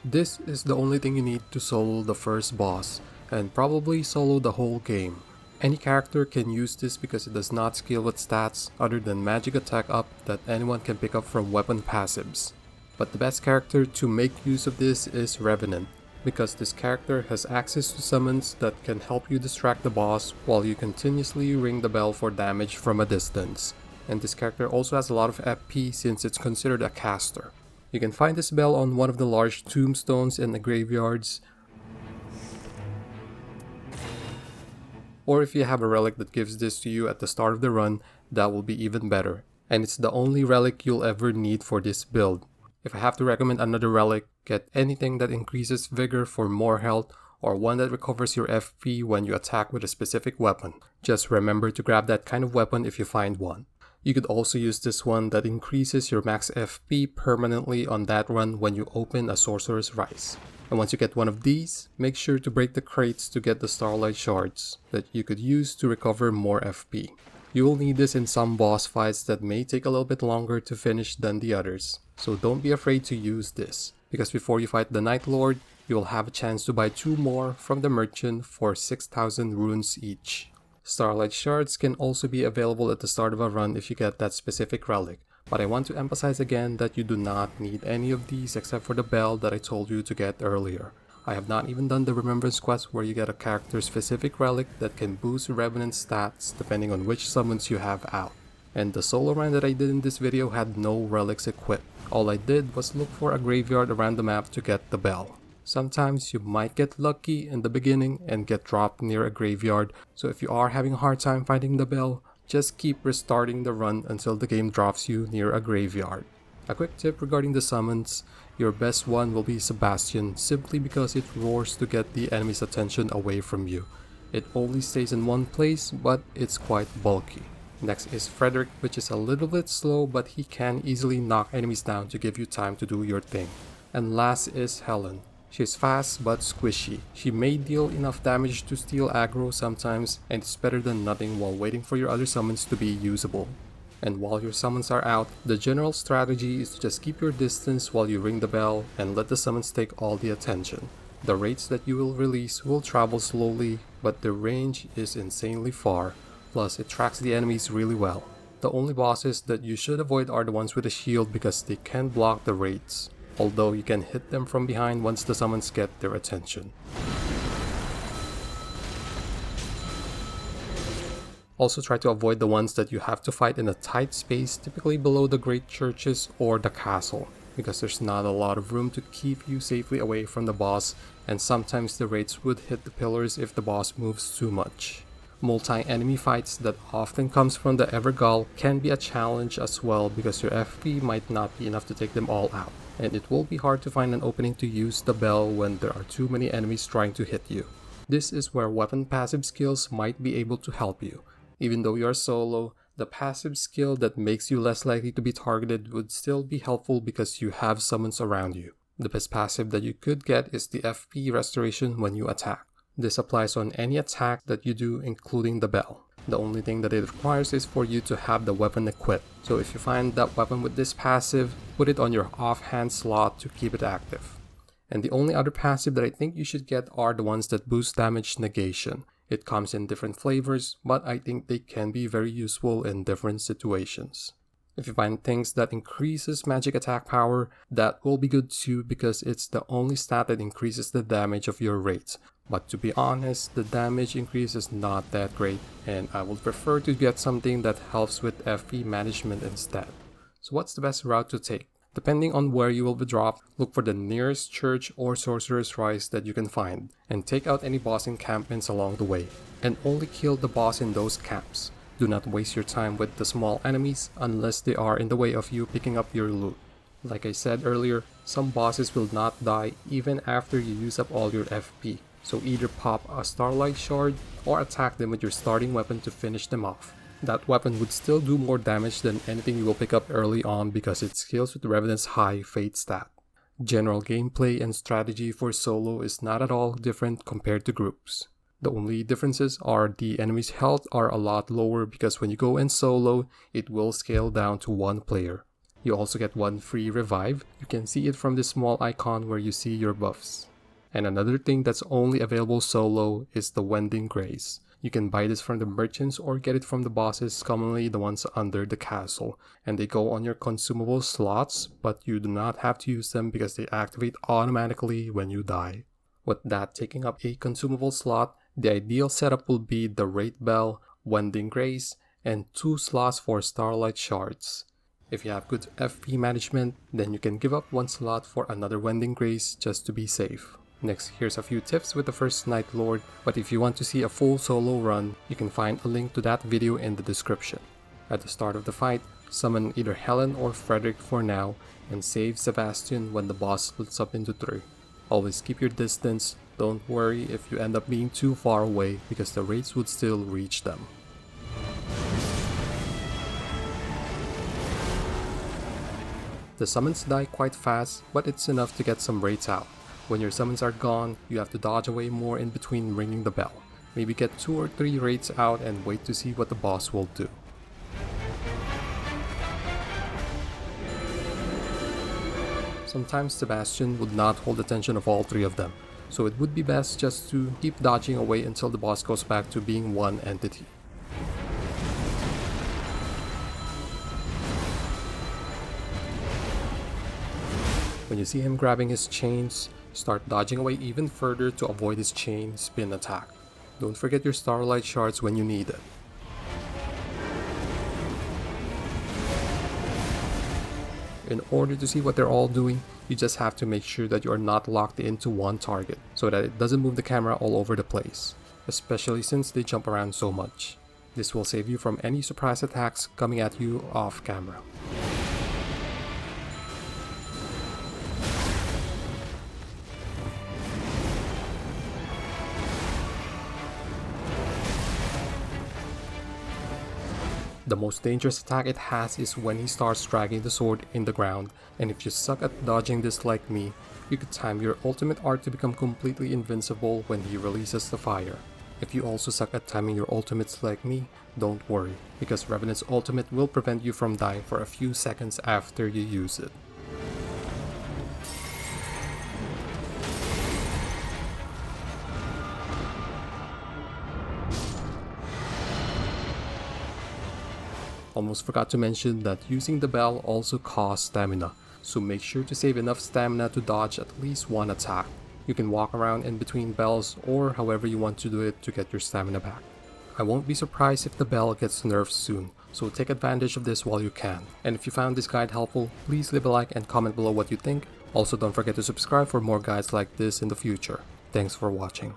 This is the only thing you need to solo the first boss, and probably solo the whole game. Any character can use this because it does not scale with stats other than magic attack up that anyone can pick up from weapon passives. But the best character to make use of this is Revenant, because this character has access to summons that can help you distract the boss while you continuously ring the bell for damage from a distance. And this character also has a lot of FP since it's considered a caster. You can find this bell on one of the large tombstones in the graveyards, or if you have a relic that gives this to you at the start of the run, that will be even better. And it's the only relic you'll ever need for this build. If I have to recommend another relic, get anything that increases vigor for more health, or one that recovers your FP when you attack with a specific weapon. Just remember to grab that kind of weapon if you find one. You could also use this one that increases your max FP permanently on that run when you open a Sorcerer's Rise. And once you get one of these, make sure to break the crates to get the Starlight Shards that you could use to recover more FP. You will need this in some boss fights that may take a little bit longer to finish than the others, so don't be afraid to use this, because before you fight the Nightlord, you will have a chance to buy 2 more from the merchant for 6,000 runes each. Starlight Shards can also be available at the start of a run if you get that specific relic, but I want to emphasize again that you do not need any of these except for the bell that I told you to get earlier. I have not even done the Remembrance quest where you get a character specific relic that can boost Revenant stats depending on which summons you have out. And the solo run that I did in this video had no relics equipped. All I did was look for a graveyard around the map to get the bell. Sometimes you might get lucky in the beginning and get dropped near a graveyard, so if you are having a hard time finding the bell, just keep restarting the run until the game drops you near a graveyard. A quick tip regarding the summons, your best one will be Sebastian simply because it roars to get the enemy's attention away from you. It only stays in one place, but it's quite bulky. Next is Frederick, which is a little bit slow, but he can easily knock enemies down to give you time to do your thing. And last is Helen. She's fast but squishy. She may deal enough damage to steal aggro sometimes, and it's better than nothing while waiting for your other summons to be usable. And while your summons are out, the general strategy is to just keep your distance while you ring the bell and let the summons take all the attention. The wraiths that you will release will travel slowly, but the range is insanely far, plus it tracks the enemies really well. The only bosses that you should avoid are the ones with a shield because they can block the wraiths, although you can hit them from behind once the summons get their attention. Also try to avoid the ones that you have to fight in a tight space, typically below the great churches or the castle, because there's not a lot of room to keep you safely away from the boss, and sometimes the wraiths would hit the pillars if the boss moves too much. Multi-enemy fights that often comes from the Evergaol can be a challenge as well because your FP might not be enough to take them all out, and it will be hard to find an opening to use the bell when there are too many enemies trying to hit you. This is where weapon passive skills might be able to help you. Even though you are solo, the passive skill that makes you less likely to be targeted would still be helpful because you have summons around you. The best passive that you could get is the FP restoration when you attack. This applies on any attack that you do, including the bell. The only thing that it requires is for you to have the weapon equipped. So if you find that weapon with this passive, put it on your offhand slot to keep it active. And the only other passive that I think you should get are the ones that boost damage negation. It comes in different flavors, but I think they can be very useful in different situations. If you find things that increases magic attack power, that will be good too because it's the only stat that increases the damage of your wraiths. But to be honest, the damage increase is not that great, and I would prefer to get something that helps with FP management instead. So what's the best route to take? Depending on where you will be dropped, look for the nearest church or Sorcerer's Rise that you can find, and take out any boss encampments along the way, and only kill the boss in those camps. Do not waste your time with the small enemies unless they are in the way of you picking up your loot. Like I said earlier, some bosses will not die even after you use up all your FP, so either pop a Starlight Shard or attack them with your starting weapon to finish them off. That weapon would still do more damage than anything you will pick up early on because it scales with Revenant's high fate stat. General gameplay and strategy for solo is not at all different compared to groups. The only differences are the enemy's health are a lot lower because when you go in solo, it will scale down to one player. You also get one free revive. You can see it from this small icon where you see your buffs. And another thing that's only available solo is the Wending Grace. You can buy this from the merchants or get it from the bosses, commonly the ones under the castle. And they go on your consumable slots, but you do not have to use them because they activate automatically when you die. With that taking up a consumable slot, the ideal setup will be the Wraith Bell, Wending Grace, and 2 slots for Starlight Shards. If you have good FP management, then you can give up 1 slot for another Wending Grace just to be safe. Next, here's a few tips with the First Nightlord, but if you want to see a full solo run, you can find a link to that video in the description. At the start of the fight, summon either Helen or Frederick for now, and save Sebastian when the boss splits up into 3. Always keep your distance, don't worry if you end up being too far away because the wraiths would still reach them. The summons die quite fast, but it's enough to get some wraiths out. When your summons are gone, you have to dodge away more in between ringing the bell. Maybe get 2 or 3 wraiths out and wait to see what the boss will do. Sometimes Sebastian would not hold attention of all 3 of them, so it would be best just to keep dodging away until the boss goes back to being one entity. When you see him grabbing his chains, start dodging away even further to avoid his chain spin attack. Don't forget your Starlight Shards when you need it. In order to see what they're all doing, you just have to make sure that you are not locked into one target, so that it doesn't move the camera all over the place, especially since they jump around so much. This will save you from any surprise attacks coming at you off camera. The most dangerous attack it has is when he starts dragging the sword in the ground, and if you suck at dodging this like me, you could time your ultimate art to become completely invincible when he releases the fire. If you also suck at timing your ultimates like me, don't worry, because Revenant's ultimate will prevent you from dying for a few seconds after you use it. Almost forgot to mention that using the bell also costs stamina, so make sure to save enough stamina to dodge at least 1 attack. You can walk around in between bells or however you want to do it to get your stamina back. I won't be surprised if the bell gets nerfed soon, so take advantage of this while you can. And if you found this guide helpful, please leave a like and comment below what you think. Also, don't forget to subscribe for more guides like this in the future. Thanks for watching.